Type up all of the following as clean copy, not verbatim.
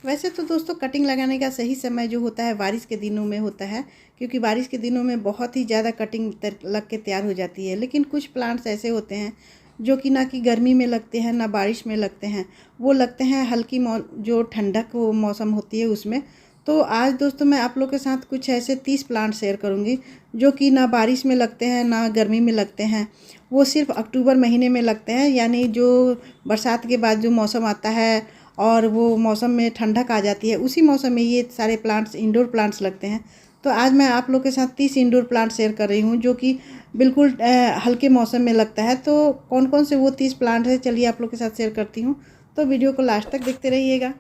वैसे तो दोस्तों कटिंग लगाने का सही समय जो होता है बारिश के दिनों में होता है, क्योंकि बारिश के दिनों में बहुत ही ज़्यादा कटिंग लग के तैयार हो जाती है। लेकिन कुछ प्लांट्स ऐसे होते हैं जो कि ना कि गर्मी में लगते हैं ना बारिश में लगते हैं, वो लगते हैं हल्की जो ठंडक वो मौसम होती है उसमें। तो आज दोस्तों मैं आप लोग के साथ कुछ ऐसे 30 प्लांट शेयर करूँगी जो कि ना बारिश में लगते हैं ना गर्मी में लगते हैं। वो सिर्फ अक्टूबर महीने में लगते हैं, यानी जो बरसात के बाद जो मौसम आता है और वो मौसम में ठंडक आ जाती है, उसी मौसम में ये सारे प्लांट्स इंडोर प्लांट्स लगते हैं। तो आज मैं आप लोग के साथ 30 इंडोर प्लांट शेयर कर रही हूँ जो कि बिल्कुल हल्के मौसम में लगता है। तो कौन कौन से वो 30 प्लांट है, चलिए आप लोग के साथ शेयर करती हूँ। तो वीडियो को लास्ट तक देखते रहिएगा।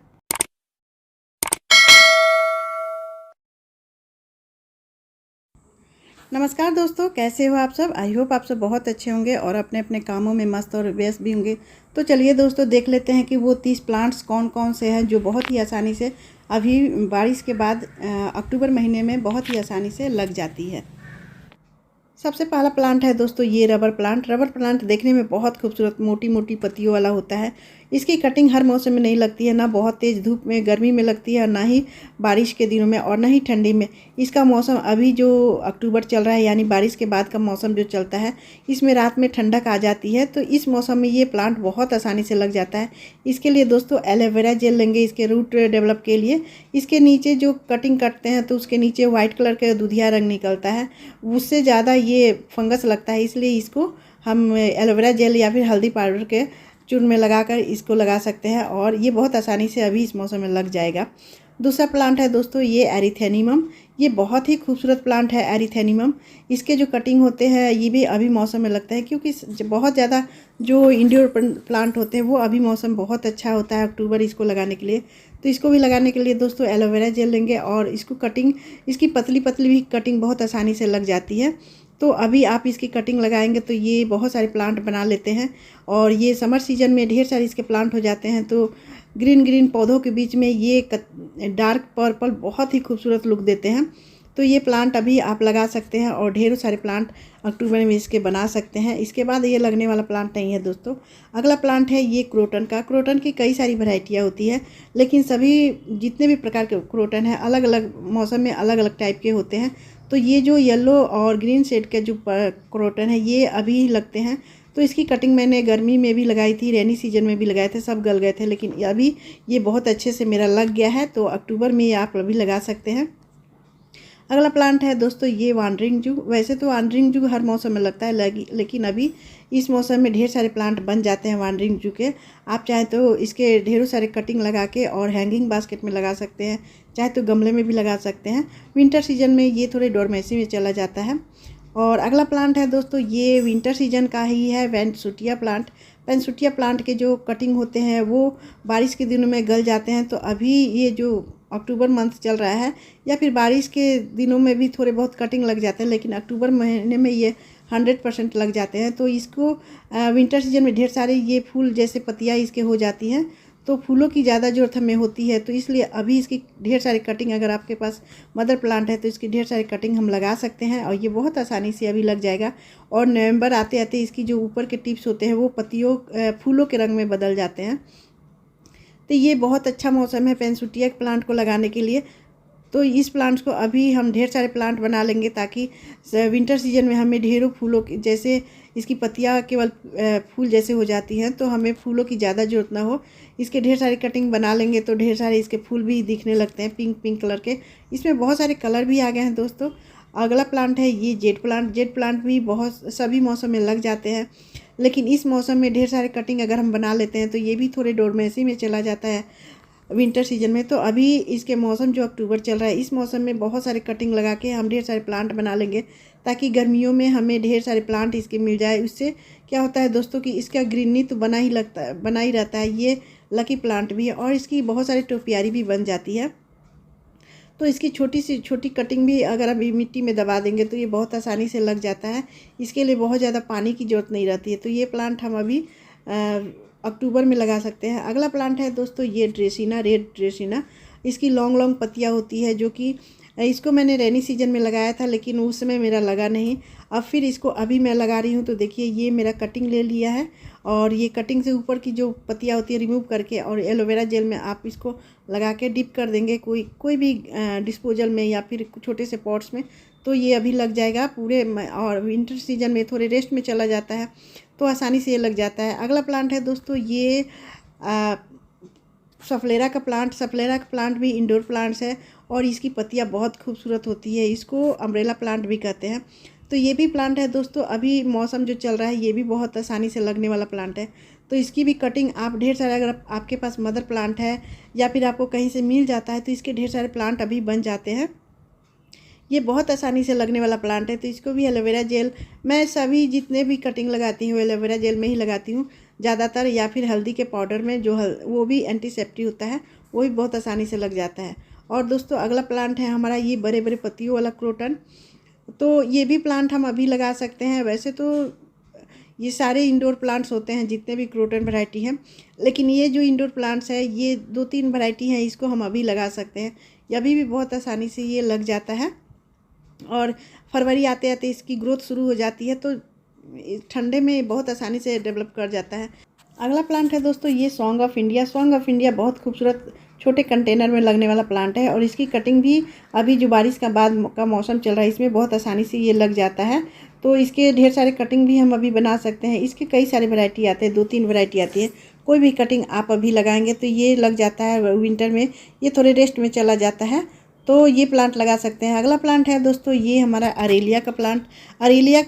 नमस्कार दोस्तों, कैसे हो आप सब। आई होप आप सब बहुत अच्छे होंगे और अपने अपने कामों में मस्त और व्यस्त भी होंगे। तो चलिए दोस्तों देख लेते हैं कि वो 30 प्लांट्स कौन कौन से हैं जो बहुत ही आसानी से अभी बारिश के बाद अक्टूबर महीने में बहुत ही आसानी से लग जाती है। सबसे पहला प्लांट है दोस्तों ये रबर प्लांट। रबर प्लांट देखने में बहुत खूबसूरत मोटी मोटी पत्तियों वाला होता है। इसकी कटिंग हर मौसम में नहीं लगती है, ना बहुत तेज़ धूप में गर्मी में लगती है, ना ही बारिश के दिनों में और ना ही ठंडी में। इसका मौसम अभी जो अक्टूबर चल रहा है यानी बारिश के बाद का मौसम जो चलता है, इसमें रात में ठंडक आ जाती है। तो इस मौसम में ये प्लांट बहुत आसानी से लग जाता है। इसके लिए दोस्तों एलोवेरा जेल लेंगे इसके रूट डेवलप के लिए। इसके नीचे जो कटिंग करते हैं तो उसके नीचे वाइट कलर का दूधिया रंग निकलता है, उससे ज़्यादा ये फंगस लगता है, इसलिए इसको हम एलोवेरा जेल या फिर हल्दी पाउडर के चूर्ण में लगाकर इसको लगा सकते हैं और ये बहुत आसानी से अभी इस मौसम में लग जाएगा। दूसरा प्लांट है दोस्तों ये एरिथेनियम। ये बहुत ही खूबसूरत प्लांट है एरिथेनियम। इसके जो कटिंग होते हैं ये भी अभी मौसम में लगता है, क्योंकि बहुत ज़्यादा जो इंडोर प्लांट होते हैं वो अभी मौसम बहुत अच्छा होता है अक्टूबर इसको लगाने के लिए। तो इसको भी लगाने के लिए दोस्तों एलोवेरा जेल लेंगे और इसको कटिंग, इसकी पतली पतली भी कटिंग बहुत आसानी से लग जाती है। तो अभी आप इसकी कटिंग लगाएंगे तो ये बहुत सारे प्लांट बना लेते हैं और ये समर सीजन में ढेर सारे इसके प्लांट हो जाते हैं। तो ग्रीन ग्रीन पौधों के बीच में ये डार्क पर्पल बहुत ही खूबसूरत लुक देते हैं। तो ये प्लांट अभी आप लगा सकते हैं और ढेरों सारे प्लांट अक्टूबर में इसके बना सकते हैं। इसके बाद ये लगने वाला प्लांट नहीं है दोस्तों। अगला प्लांट है ये क्रोटन का। क्रोटन की कई सारी वैरायटियाँ होती है, लेकिन सभी जितने भी प्रकार के क्रोटन हैं अलग अलग मौसम में अलग अलग टाइप के होते हैं। तो ये जो येलो और ग्रीन शेड के जो क्रोटन है ये अभी लगते हैं। तो इसकी कटिंग मैंने गर्मी में भी लगाई थी, रेनी सीजन में भी लगाए थे, सब गल गए थे, लेकिन अभी ये बहुत अच्छे से मेरा लग गया है। तो अक्टूबर में आप अभी लगा सकते हैं। अगला प्लांट है दोस्तों ये वांडरिंग जू। वैसे तो वांडरिंग जू हर मौसम में लगता है, लेकिन अभी इस मौसम में ढेर सारे प्लांट बन जाते हैं वांडरिंग जू के। आप चाहे तो इसके ढेरों सारे कटिंग लगा के और हैंगिंग बास्केट में लगा सकते हैं, चाहे तो गमले में भी लगा सकते हैं। विंटर सीजन में ये थोड़े डोरमेसी में चला जाता है। और अगला प्लांट है दोस्तों ये विंटर सीजन का ही है, पेनसुटिया प्लांट। पेनसुटिया प्लांट के जो कटिंग होते हैं वो बारिश के दिनों में गल जाते हैं। तो अभी ये जो अक्टूबर मंथ चल रहा है या फिर बारिश के दिनों में भी थोड़े बहुत कटिंग लग जाते हैं, लेकिन अक्टूबर महीने में ये 100% लग जाते हैं। तो इसको विंटर सीजन में ढेर सारे ये फूल जैसे पत्तियाँ इसके हो जाती हैं, तो फूलों की ज़्यादा ज़रूरत हमें होती है। तो इसलिए अभी इसकी ढेर सारी कटिंग, अगर आपके पास मदर प्लांट है तो इसकी ढेर सारी कटिंग हम लगा सकते हैं और ये बहुत आसानी से अभी लग जाएगा। और नवंबर आते आते इसकी जो ऊपर के टिप्स होते हैं वो पत्तियों फूलों के रंग में बदल जाते हैं। तो ये बहुत अच्छा मौसम है पेनसुटिया प्लांट को लगाने के लिए। तो इस प्लांट्स को अभी हम ढेर सारे प्लांट बना लेंगे ताकि विंटर सीजन में हमें ढेरों फूलों की, जैसे इसकी पत्तियां केवल फूल जैसे हो जाती हैं तो हमें फूलों की ज़्यादा ज़रूरत ना हो। इसके ढेर सारी कटिंग बना लेंगे तो ढेर सारे इसके फूल भी दिखने लगते हैं पिंक पिंक कलर के। इसमें बहुत सारे कलर भी आ गए हैं दोस्तों। अगला प्लांट है ये जेड प्लांट। जेड प्लांट भी बहुत सभी मौसम में लग जाते हैं, लेकिन इस मौसम में ढेर सारे कटिंग अगर हम बना लेते हैं तो ये भी थोड़े डोरमेसी में चला जाता है विंटर सीजन में। तो अभी इसके मौसम जो अक्टूबर चल रहा है इस मौसम में बहुत सारे कटिंग लगा के हम ढेर सारे प्लांट बना लेंगे ताकि गर्मियों में हमें ढेर सारे प्लांट इसके मिल जाए। उससे क्या होता है दोस्तों कि इसका ग्रीनरी तो बना ही रहता है। ये लकी प्लांट भी है और इसकी बहुत सारी टोपियारी भी बन जाती है। तो इसकी छोटी सी छोटी कटिंग भी अगर अभी मिट्टी में दबा देंगे तो ये बहुत आसानी से लग जाता है। इसके लिए बहुत ज़्यादा पानी की ज़रूरत नहीं रहती है। तो ये प्लांट हम अभी अक्टूबर में लगा सकते हैं। अगला प्लांट है दोस्तों ये ड्रेसिना, रेड ड्रेसिना। इसकी लॉन्ग लॉन्ग पत्तियाँ होती है जो कि इसको मैंने रेनी सीजन में लगाया था, लेकिन उस समय मेरा लगा नहीं। अब फिर इसको अभी मैं लगा रही हूँ तो देखिए ये मेरा कटिंग ले लिया है और ये कटिंग से ऊपर की जो पत्तियाँ होती है रिमूव करके और एलोवेरा जेल में आप इसको लगा के डिप कर देंगे कोई भी डिस्पोजल में या फिर छोटे से पॉट्स में, तो ये अभी लग जाएगा पूरे। और विंटर सीजन में थोड़े रेस्ट में चला जाता है तो आसानी से ये लग जाता है। अगला प्लांट है दोस्तों ये सफलेरा का प्लांट भी इंडोर प्लांट्स है और इसकी पत्तियाँ बहुत खूबसूरत होती है। इसको अम्ब्रेला प्लांट भी कहते हैं। तो ये भी प्लांट है दोस्तों, अभी मौसम जो चल रहा है ये भी बहुत आसानी से लगने वाला प्लांट है। तो इसकी भी कटिंग आप ढेर सारे, अगर आपके पास मदर प्लांट है या फिर आपको कहीं से मिल जाता है तो इसके ढेर सारे प्लांट अभी बन जाते हैं। ये बहुत आसानी से लगने वाला प्लांट है। तो इसको भी एलोवेरा जेल, मैं सभी जितने भी कटिंग लगाती हूँ एलोवेरा जेल में ही लगाती हूँ ज़्यादातर, या फिर हल्दी के पाउडर में जो वो भी एंटीसेप्टिक होता है, वो भी बहुत आसानी से लग जाता है। और दोस्तों अगला प्लांट है हमारा ये बड़े बड़े पत्तियों वाला क्रोटन। तो ये भी प्लांट हम अभी लगा सकते हैं। वैसे तो ये सारे इंडोर प्लांट्स होते हैं जितने भी क्रोटन वैरायटी हैं, लेकिन ये जो इंडोर प्लांट्स है ये 2-3 वैरायटी हैं, इसको हम अभी लगा सकते हैं। ये अभी भी बहुत आसानी से ये लग जाता है और फरवरी आते आते इसकी ग्रोथ शुरू हो जाती है, तो ठंडे में बहुत आसानी से डेवलप कर जाता है। अगला प्लांट है दोस्तों ये सॉन्ग ऑफ इंडिया बहुत खूबसूरत छोटे कंटेनर में लगने वाला प्लांट है और इसकी कटिंग भी अभी जो बारिश का बाद का मौसम चल रहा है इसमें बहुत आसानी से ये लग जाता है। तो इसके ढेर सारे कटिंग भी हम अभी बना सकते हैं। इसके कई सारे वैरायटी आते हैं, 2-3 वैरायटी आती है। कोई भी कटिंग आप अभी लगाएंगे तो ये लग जाता है। विंटर में ये थोड़े रेस्ट में चला जाता है, तो ये प्लांट लगा सकते हैं। अगला प्लांट है दोस्तों ये हमारा अरेलिया का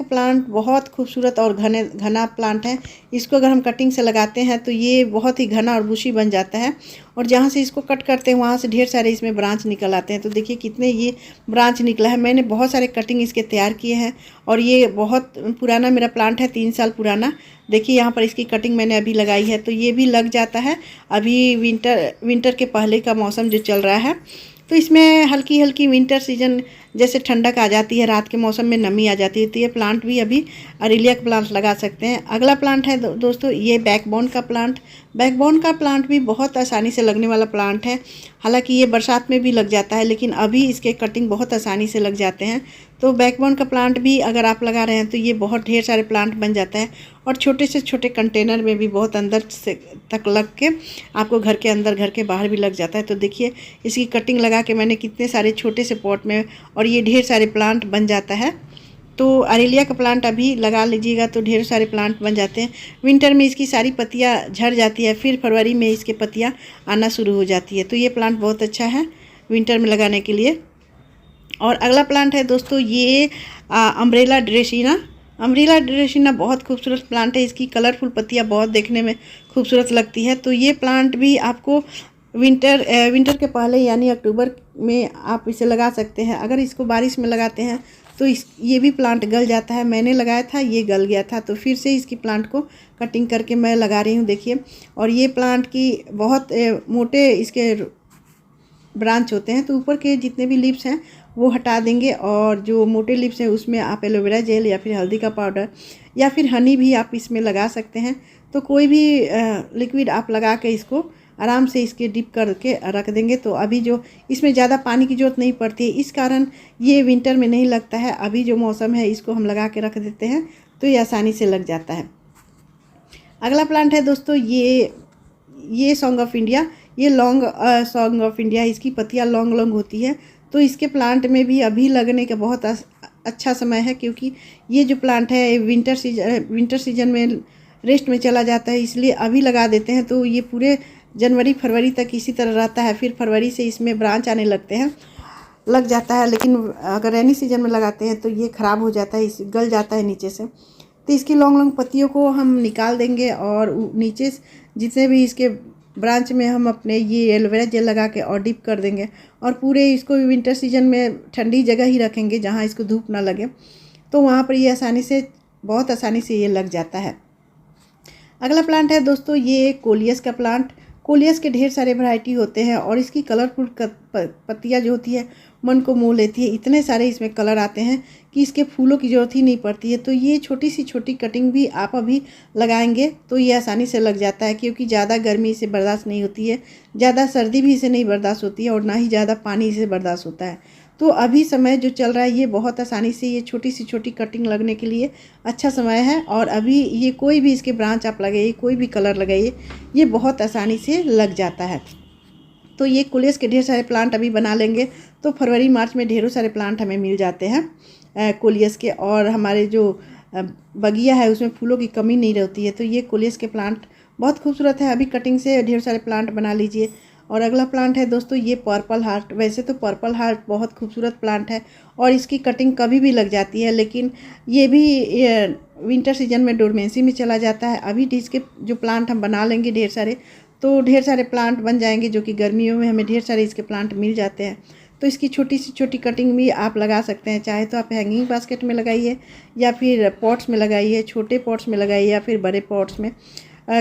प्लांट बहुत खूबसूरत और घना प्लांट है। इसको अगर हम कटिंग से लगाते हैं तो ये बहुत ही घना और बुशी बन जाता है और जहाँ से इसको कट करते हैं वहाँ से ढेर सारे इसमें ब्रांच निकल आते हैं। तो देखिए कितने ये ब्रांच निकला है। मैंने बहुत सारे कटिंग इसके तैयार किए हैं और ये बहुत पुराना मेरा प्लांट है, 3 साल पुराना। देखिए यहाँ पर इसकी कटिंग मैंने अभी लगाई है, तो ये भी लग जाता है। अभी विंटर के पहले का मौसम जो चल रहा है तो इसमें हल्की हल्की विंटर सीजन जैसे ठंडक आ जाती है, रात के मौसम में नमी आ जाती है, तो ये प्लांट भी अभी अरेलिया का प्लांट लगा सकते हैं। अगला प्लांट है दोस्तों ये बैकबोन का प्लांट भी बहुत आसानी से लगने वाला प्लांट है। हालांकि ये बरसात में भी लग जाता है लेकिन अभी इसके कटिंग बहुत आसानी से लग जाते हैं। तो बैकबोन का प्लांट भी अगर आप लगा रहे हैं तो ये बहुत ढेर सारे प्लांट बन जाता है और छोटे से छोटे कंटेनर में भी बहुत अंदर से तक लग के आपको घर के अंदर घर के बाहर भी लग जाता है। तो देखिए इसकी कटिंग लगा के मैंने कितने सारे छोटे से पॉट में और ये ढेर सारे प्लांट बन जाता है। तो अरेलिया का प्लांट अभी लगा लीजिएगा तो ढेर सारे प्लांट बन जाते हैं। विंटर में इसकी सारी पत्तियां झड़ जाती है, फिर फरवरी में इसके पत्तियां आना शुरू हो जाती है। तो ये प्लांट बहुत अच्छा है विंटर में लगाने के लिए। और अगला प्लांट है दोस्तों ये अम्ब्रेला ड्रेसिना बहुत खूबसूरत प्लांट है। इसकी कलरफुल पत्तियाँ बहुत देखने में खूबसूरत लगती है। तो ये प्लांट भी आपको विंटर के पहले यानी अक्टूबर में आप इसे लगा सकते हैं। अगर इसको बारिश में लगाते हैं तो ये भी प्लांट गल जाता है। मैंने लगाया था ये गल गया था, तो फिर से इसकी प्लांट को कटिंग करके मैं लगा रही हूँ। देखिए, और ये प्लांट की बहुत मोटे इसके ब्रांच होते हैं, तो ऊपर के जितने भी लीव्स हैं वो हटा देंगे और जो मोटे लिप्स हैं उसमें आप एलोवेरा जेल या फिर हल्दी का पाउडर या फिर हनी भी आप इसमें लगा सकते हैं। तो कोई भी लिक्विड आप लगा के इसको आराम से इसके डिप करके रख देंगे। तो अभी जो इसमें ज़्यादा पानी की ज़रूरत नहीं पड़ती है, इस कारण ये विंटर में नहीं लगता है। अभी जो मौसम है इसको हम लगा के रख देते हैं तो ये आसानी से लग जाता है। अगला प्लांट है दोस्तों ये सॉन्ग ऑफ इंडिया, ये लॉन्ग सॉन्ग ऑफ इंडिया। इसकी पत्तियाँ लॉन्ग होती है, तो इसके प्लांट में भी अभी लगने का बहुत अच्छा समय है, क्योंकि ये जो प्लांट है विंटर सीजन में रेस्ट में चला जाता है, इसलिए अभी लगा देते हैं। तो ये पूरे जनवरी फरवरी तक इसी तरह रहता है, फिर फरवरी से इसमें ब्रांच आने लग जाता है। लेकिन अगर रेनी सीजन में लगाते हैं तो ये ख़राब हो जाता है, गल जाता है नीचे से। तो इसकी लॉन्ग पत्तियों को हम निकाल देंगे और नीचे जितने भी इसके ब्रांच में हम अपने ये एलोवेरा जेल लगा के और डिप कर देंगे और पूरे इसको विंटर सीजन में ठंडी जगह ही रखेंगे जहाँ इसको धूप ना लगे, तो वहाँ पर ये बहुत आसानी से ये लग जाता है। अगला प्लांट है दोस्तों ये कोलियस का प्लांट। कोलियस के ढेर सारे वैरायटी होते हैं और इसकी कलरफुल पत्तियाँ जो होती है मन को मोह लेती है। इतने सारे इसमें कलर आते हैं कि इसके फूलों की ज़रूरत ही नहीं पड़ती है। तो ये छोटी कटिंग भी आप अभी लगाएंगे तो ये आसानी से लग जाता है, क्योंकि ज़्यादा गर्मी इसे बर्दाश्त नहीं होती है, ज़्यादा सर्दी भी इसे नहीं बर्दाश्त होती है और ना ही ज़्यादा पानी इसे बर्दाश्त होता है। तो अभी समय जो चल रहा है ये बहुत आसानी से ये छोटी सी छोटी कटिंग लगने के लिए अच्छा समय है। और अभी ये कोई भी इसके ब्रांच आप लगाइए, कोई भी कलर लगाइए, ये बहुत आसानी से लग जाता है। तो ये कोलियस के ढेर सारे प्लांट अभी बना लेंगे तो फरवरी मार्च में ढेरों सारे प्लांट हमें मिल जाते हैं कोलियस के। और हमारे जो बगिया है उसमें फूलों की कमी नहीं रहती है। तो ये कोलियस के प्लांट बहुत खूबसूरत है। अभी कटिंग से ढेर सारे प्लांट बना लीजिए। और अगला प्लांट है दोस्तों ये पर्पल हार्ट। वैसे तो पर्पल हार्ट बहुत खूबसूरत प्लांट है और इसकी कटिंग कभी भी लग जाती है, लेकिन ये भी विंटर सीजन में डोरमेंसी में चला जाता है। अभी इसके जो प्लांट हम बना लेंगे ढेर सारे, तो ढेर सारे प्लांट बन जाएंगे, जो कि गर्मियों में हमें ढेर सारे इसके प्लांट मिल जाते हैं। तो इसकी छोटी सी छोटी कटिंग भी आप लगा सकते हैं। चाहे तो आप हैंगिंग बास्केट में लगाइए या फिर पॉट्स में लगाइए, छोटे पॉट्स में लगाइए या फिर बड़े पॉट्स में,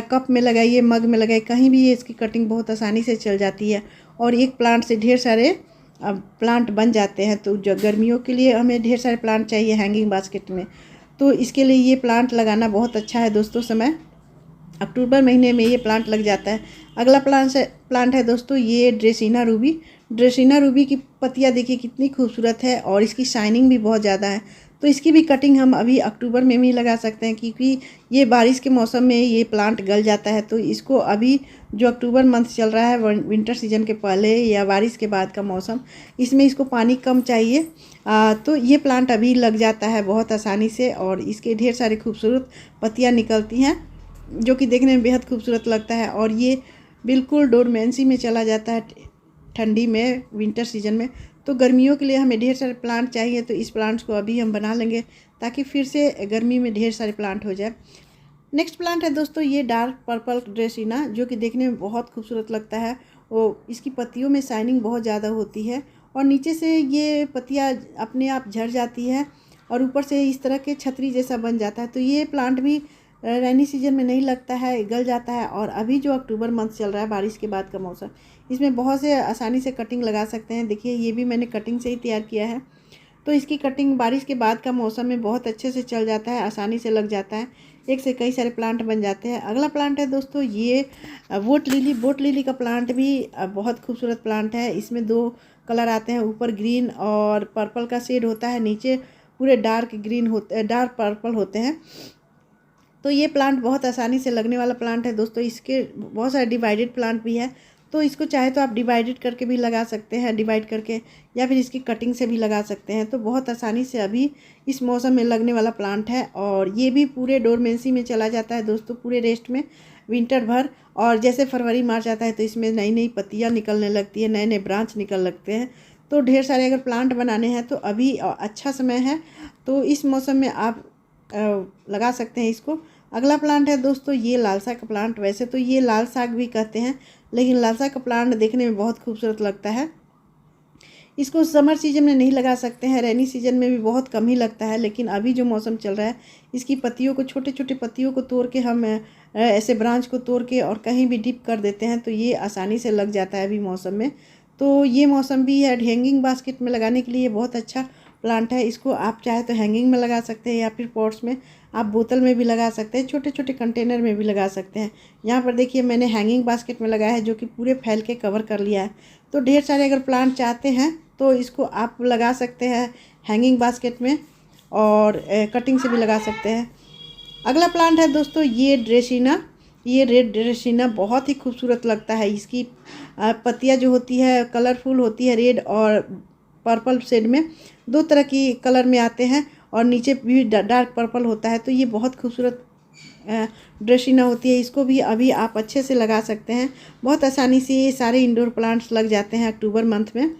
कप में लगाइए, मग में लगाइए, कहीं भी ये इसकी कटिंग बहुत आसानी से चल जाती है। और एक प्लांट से ढेर सारे प्लांट बन जाते हैं। तो जो गर्मियों के लिए हमें ढेर सारे प्लांट चाहिए हैंगिंग बास्केट में, तो इसके लिए ये प्लांट लगाना बहुत अच्छा है दोस्तों। समय अक्टूबर महीने में ये प्लांट लग जाता है। अगला प्लांट है दोस्तों ये ड्रेसिना रूबी। ड्रेसिना रूबी की पत्तियाँ देखिए कितनी खूबसूरत है और इसकी शाइनिंग भी बहुत ज़्यादा है। तो इसकी भी कटिंग हम अभी अक्टूबर में भी लगा सकते हैं, क्योंकि ये बारिश के मौसम में ये प्लांट गल जाता है। तो इसको अभी जो अक्टूबर मंथ चल रहा है विंटर सीजन के पहले या बारिश के बाद का मौसम, इसमें इसको पानी कम चाहिए, तो ये प्लांट अभी लग जाता है बहुत आसानी से। और इसके ढेर सारी खूबसूरत पत्तियाँ निकलती हैं जो कि देखने में बेहद खूबसूरत लगता है। और ये बिल्कुल डोरमेंसी में चला जाता है ठंडी में, विंटर सीजन में। तो गर्मियों के लिए हमें ढेर सारे प्लांट चाहिए, तो इस प्लांट्स को अभी हम बना लेंगे ताकि फिर से गर्मी में ढेर सारे प्लांट हो जाए। नेक्स्ट प्लांट है दोस्तों ये डार्क पर्पल ड्रेसिना, जो कि देखने में बहुत खूबसूरत लगता है। वो इसकी पत्तियों में शाइनिंग बहुत ज़्यादा होती है और नीचे से ये पत्तियाँ अपने आप झड़ जाती है और ऊपर से इस तरह के छतरी जैसा बन जाता है। तो ये प्लांट भी रेनी सीजन में नहीं लगता है, गल जाता है। और अभी जो अक्टूबर मंथ चल रहा है बारिश के बाद का मौसम, इसमें बहुत से आसानी से कटिंग लगा सकते हैं। देखिए ये भी मैंने कटिंग से ही तैयार किया है। तो इसकी कटिंग बारिश के बाद का मौसम में बहुत अच्छे से चल जाता है, आसानी से लग जाता है। एक से कई सारे प्लांट बन जाते हैं। अगला प्लांट है दोस्तों ये वोट लिली। वोट लिली का प्लांट भी बहुत खूबसूरत प्लांट है। इसमें 2 कलर आते हैं, ऊपर ग्रीन और पर्पल का शेड होता है, नीचे पूरे डार्क ग्रीन होते, डार्क पर्पल होते हैं। तो ये प्लांट बहुत आसानी से लगने वाला प्लांट है दोस्तों। इसके बहुत सारे डिवाइडेड प्लांट भी है, तो इसको चाहे तो आप डिवाइडेड करके भी लगा सकते हैं, डिवाइड करके, या फिर इसकी कटिंग से भी लगा सकते हैं। तो बहुत आसानी से अभी इस मौसम में लगने वाला प्लांट है। और ये भी पूरे डोरमेंसी में चला जाता है दोस्तों, पूरे रेस्ट में विंटर भर। और जैसे फरवरी मार्च आता है तो इसमें नई नई पत्तियाँ निकलने लगती है, नए नए ब्रांच निकल लगते हैं। तो ढेर सारे अगर प्लांट बनाने हैं तो अभी अच्छा समय है, तो इस मौसम में आप लगा सकते हैं इसको। अगला प्लांट है दोस्तों ये लालसा का प्लांट। वैसे तो ये लाल साग भी कहते हैं, लेकिन लालसा का प्लांट देखने में बहुत खूबसूरत लगता है। इसको समर सीजन में नहीं लगा सकते हैं, रेनी सीजन में भी बहुत कम ही लगता है। लेकिन अभी जो मौसम चल रहा है, इसकी पत्तियों को, छोटे छोटे पत्तियों को तोड़ के हम ऐसे ब्रांच को तोड़ के और कहीं भी डिप कर देते हैं, तो ये आसानी से लग जाता है अभी मौसम में। तो ये मौसम भी है हैंगिंग बास्केट में लगाने के लिए बहुत अच्छा प्लांट है। इसको आप चाहे तो हैंगिंग में लगा सकते हैं या फिर पॉट्स में, आप बोतल में भी लगा सकते हैं, छोटे छोटे कंटेनर में भी लगा सकते हैं। यहाँ पर देखिए मैंने हैंगिंग बास्केट में लगाया है, जो कि पूरे फैल के कवर कर लिया है। तो ढेर सारे अगर प्लांट चाहते हैं तो इसको आप लगा सकते हैं हैंगिंग बास्केट में, और कटिंग से भी लगा सकते हैं। अगला प्लांट है दोस्तों ये ड्रेसिना। ये रेड ड्रेसिना बहुत ही खूबसूरत लगता है। इसकी पत्तियाँ जो होती है कलरफुल होती है, रेड और पर्पल शेड में, 2 तरह की कलर में आते हैं, और नीचे भी डार्क पर्पल होता है। तो ये बहुत खूबसूरत ड्रेसिना होती है। इसको भी अभी आप अच्छे से लगा सकते हैं। बहुत आसानी से ये सारे इंडोर प्लांट्स लग जाते हैं अक्टूबर मंथ में,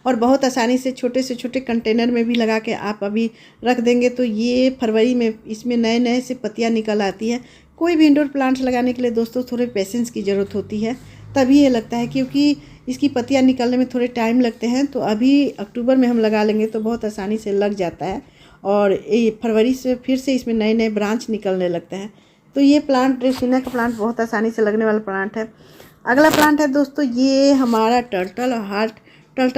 और बहुत आसानी से छोटे कंटेनर में भी लगा के आप अभी रख देंगे तो ये फरवरी में इसमें नए नए से पत्तियाँ निकल आती है। कोई भी इंडोर प्लांट्स लगाने के लिए दोस्तों थोड़े पेशेंस की ज़रूरत होती है, तभी ये लगता है, क्योंकि इसकी पत्तियाँ निकलने में थोड़े टाइम लगते हैं। तो अभी अक्टूबर में हम लगा लेंगे तो बहुत आसानी से लग जाता है, और ये फरवरी से फिर से इसमें नए नए ब्रांच निकलने लगते हैं। तो ये प्लांट ड्रेसिना का प्लांट बहुत आसानी से लगने वाला प्लांट है। अगला प्लांट है दोस्तों ये हमारा टर्टल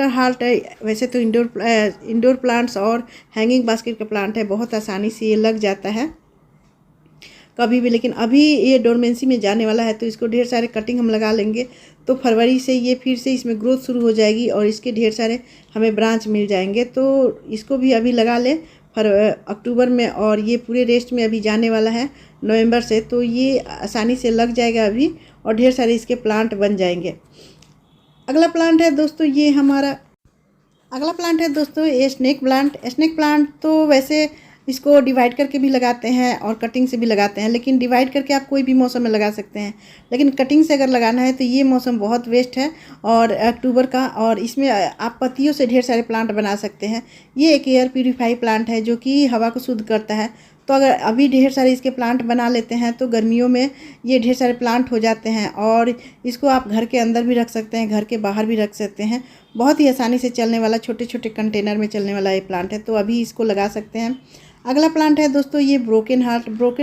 हार्ट है। वैसे तो इंडोर प्लांट्स और हैंगिंग बास्केट का प्लांट है, बहुत आसानी से ये लग जाता है। कभी भी, लेकिन अभी ये डोरमेंसी में जाने वाला है तो इसको ढेर सारे कटिंग हम लगा लेंगे तो फरवरी से ये फिर से इसमें ग्रोथ शुरू हो जाएगी और इसके ढेर सारे हमें ब्रांच मिल जाएंगे। तो इसको भी अभी लगा लें अक्टूबर में, और ये पूरे रेस्ट में अभी जाने वाला है नवंबर से, तो ये आसानी से लग जाएगा अभी और ढेर सारे इसके प्लांट बन जाएंगे। अगला प्लांट है दोस्तों ये स्नेक प्लांट। स्नेक प्लांट तो वैसे इसको डिवाइड करके भी लगाते हैं और कटिंग से भी लगाते हैं, लेकिन डिवाइड करके आप कोई भी मौसम में लगा सकते हैं, लेकिन कटिंग से अगर लगाना है तो ये मौसम बहुत वेस्ट है और अक्टूबर का, और इसमें आप पत्तियों से ढेर सारे प्लांट बना सकते हैं। ये एक एयर प्यूरीफाई प्लांट है जो कि हवा को शुद्ध करता है। तो अगर अभी ढेर सारे इसके प्लांट बना लेते हैं तो गर्मियों में ये ढेर सारे प्लांट हो जाते हैं, और इसको आप घर के अंदर भी रख सकते हैं, घर के बाहर भी रख सकते हैं। बहुत ही आसानी से चलने वाला, छोटे छोटे कंटेनर में चलने वाला ये प्लांट है, तो अभी इसको लगा सकते हैं। अगला प्लांट है दोस्तों ये ब्रोकन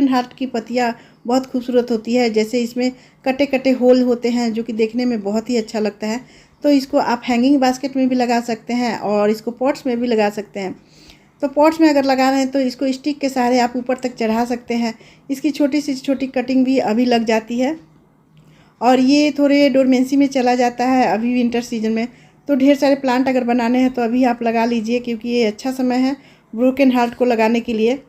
हार्ट की पत्तियाँ बहुत खूबसूरत होती है, जैसे इसमें कटे कटे होल होते हैं जो कि देखने में बहुत ही अच्छा लगता है। तो इसको आप हैंगिंग बास्केट में भी लगा सकते हैं और इसको पॉट्स में भी लगा सकते हैं। तो पॉट्स में अगर लगा रहे हैं तो इसको स्टिक के सहारे आप ऊपर तक चढ़ा सकते हैं। इसकी छोटी सी छोटी कटिंग भी अभी लग जाती है और ये थोड़े डोरमेंसी में चला जाता है अभी विंटर सीजन में। तो ढेर सारे प्लांट अगर बनाने हैं तो अभी आप लगा लीजिए, क्योंकि ये अच्छा समय है ब्रोकन हार्ट को लगाने के लिए।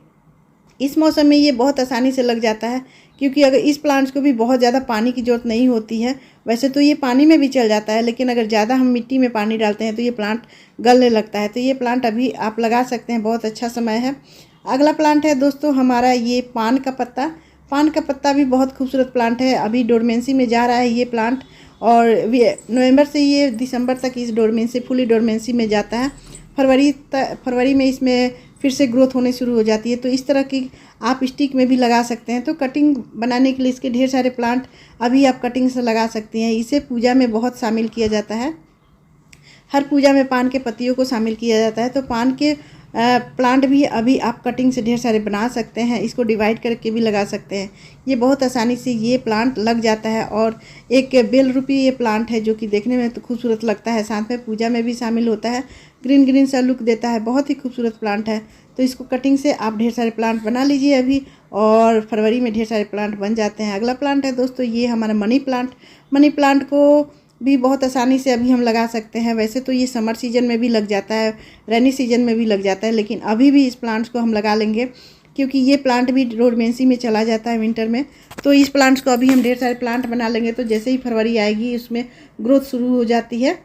इस मौसम में ये बहुत आसानी से लग जाता है, क्योंकि अगर इस प्लांट्स को भी बहुत ज़्यादा पानी की ज़रूरत नहीं होती है। वैसे तो ये पानी में भी चल जाता है, लेकिन अगर ज़्यादा हम मिट्टी में पानी डालते हैं तो ये प्लांट गलने लगता है। तो ये प्लांट अभी आप लगा सकते हैं, बहुत अच्छा समय है। अगला प्लांट है दोस्तों हमारा ये पान का पत्ता भी बहुत खूबसूरत प्लांट है। अभी डोरमेंसी में जा रहा है ये प्लांट, और नवंबर से ये दिसंबर तक इस डोरमेंसी फुली डोरमेंसी में जाता है। फरवरी में इसमें फिर से ग्रोथ होने शुरू हो जाती है। तो इस तरह की आप स्टिक में भी लगा सकते हैं। तो कटिंग बनाने के लिए इसके ढेर सारे प्लांट अभी आप कटिंग से लगा सकती हैं। इसे पूजा में बहुत शामिल किया जाता है, हर पूजा में पान के पत्तियों को शामिल किया जाता है। तो पान के प्लांट भी अभी आप कटिंग से ढेर सारे बना सकते हैं, इसको डिवाइड करके भी लगा सकते हैं। ये बहुत आसानी से ये प्लांट लग जाता है, और एक बेल रूपी ये प्लांट है जो कि देखने में तो खूबसूरत लगता है, साथ में पूजा में भी शामिल होता है, ग्रीन ग्रीन सा लुक देता है, बहुत ही खूबसूरत प्लांट है। तो इसको कटिंग से आप ढेर सारे प्लांट बना लीजिए अभी, और फरवरी में ढेर सारे प्लांट बन जाते हैं। अगला प्लांट है दोस्तों ये हमारा मनी प्लांट को भी बहुत आसानी से अभी हम लगा सकते हैं। वैसे तो ये समर सीजन में भी लग जाता है, रेनी सीजन में भी लग जाता है, लेकिन अभी भी इस प्लांट्स को हम लगा लेंगे, क्योंकि ये प्लांट भी डोरमेंसी में चला जाता है विंटर में। तो इस प्लांट्स को अभी हम ढेर सारे प्लांट बना लेंगे, तो जैसे ही फरवरी आएगी उसमें ग्रोथ शुरू हो जाती है।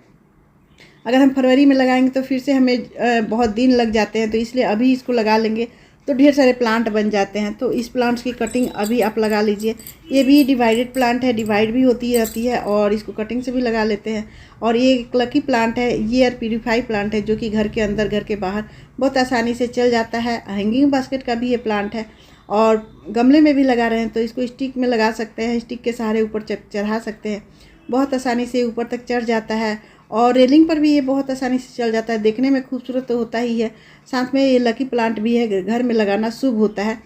अगर हम फरवरी में लगाएंगे तो फिर से हमें बहुत दिन लग जाते हैं, तो इसलिए अभी इसको लगा लेंगे तो ढेर सारे प्लांट बन जाते हैं। तो इस प्लांट्स की कटिंग अभी आप लगा लीजिए। ये भी डिवाइडेड प्लांट है, डिवाइड भी होती रहती है, और इसको कटिंग से भी लगा लेते हैं। और ये एक लकी प्लांट है, ये एयर प्यूरीफाई प्लांट है जो कि घर के अंदर घर के बाहर बहुत आसानी से चल जाता है। हैंगिंग बास्केट का भी ये प्लांट है, और गमले में भी लगा रहे हैं तो इसको स्टिक में लगा सकते हैं, स्टिक के सहारे ऊपर चढ़ा सकते हैं, बहुत आसानी से ऊपर तक चढ़ जाता है। और रेलिंग पर भी ये बहुत आसानी से चल जाता है, देखने में खूबसूरत तो होता ही है, साथ में ये लकी प्लांट भी है, घर में लगाना शुभ होता है।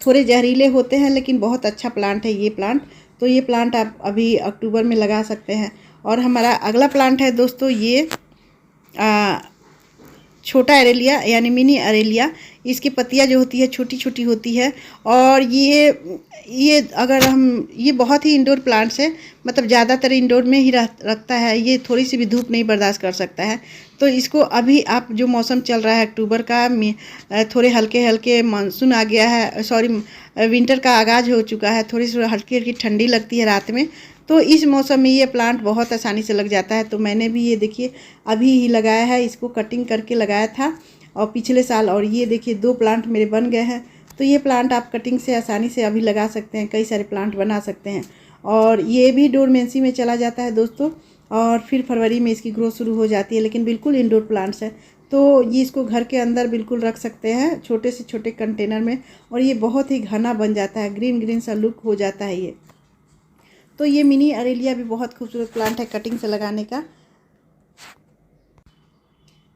थोड़े जहरीले होते हैं लेकिन बहुत अच्छा प्लांट है ये प्लांट। तो ये प्लांट आप अभी अक्टूबर में लगा सकते हैं। और हमारा अगला प्लांट है दोस्तों ये छोटा अरेलिया यानी मिनी अरेलिया। इसकी पत्तियां जो होती है छोटी छोटी होती है, और ये अगर हम ये बहुत ही इंडोर प्लांट्स है, मतलब ज़्यादातर इंडोर में ही रखता है। ये थोड़ी सी भी धूप नहीं बर्दाश्त कर सकता है। तो इसको अभी आप जो मौसम चल रहा है अक्टूबर का, थोड़े हल्के हल्के मानसून आ गया है, विंटर का आगाज़ हो चुका है, थोड़ी सी हल्की हल्की ठंडी लगती है रात में। तो इस मौसम में ये प्लांट बहुत आसानी से लग जाता है। तो मैंने भी ये देखिए अभी ही लगाया है, इसको कटिंग करके लगाया था और पिछले साल, और ये देखिए 2 प्लांट मेरे बन गए हैं। तो ये प्लांट आप कटिंग से आसानी से अभी लगा सकते हैं, कई सारे प्लांट बना सकते हैं। और ये भी डोरमेंसी में चला जाता है दोस्तों, और फिर फरवरी में इसकी ग्रोथ शुरू हो जाती है, लेकिन बिल्कुल इंडोर प्लांट्स है। तो ये इसको घर के अंदर बिल्कुल रख सकते हैं, छोटे से छोटे कंटेनर में, और ये बहुत ही घना बन जाता है, ग्रीन ग्रीन सा लुक हो जाता है ये। तो ये मिनी अरेलिया भी बहुत खूबसूरत प्लांट है कटिंग से लगाने का।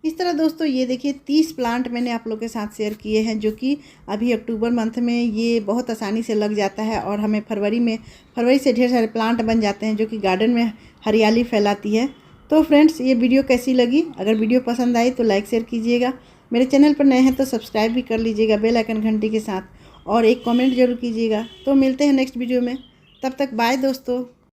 इस तरह दोस्तों ये देखिए 30 प्लांट मैंने आप लोगों के साथ शेयर किए हैं, जो कि अभी अक्टूबर मंथ में ये बहुत आसानी से लग जाता है, और हमें फरवरी से ढेर सारे प्लांट बन जाते हैं जो कि गार्डन में हरियाली फैलाती है। तो फ्रेंड्स ये वीडियो कैसी लगी? अगर वीडियो पसंद आई तो लाइक शेयर कीजिएगा, मेरे चैनल पर नए हैं तो सब्सक्राइब भी कर लीजिएगा बेल आइकन घंटी के साथ, और एक कमेंट ज़रूर कीजिएगा। तो मिलते हैं नेक्स्ट वीडियो में, तब तक बाय दोस्तों।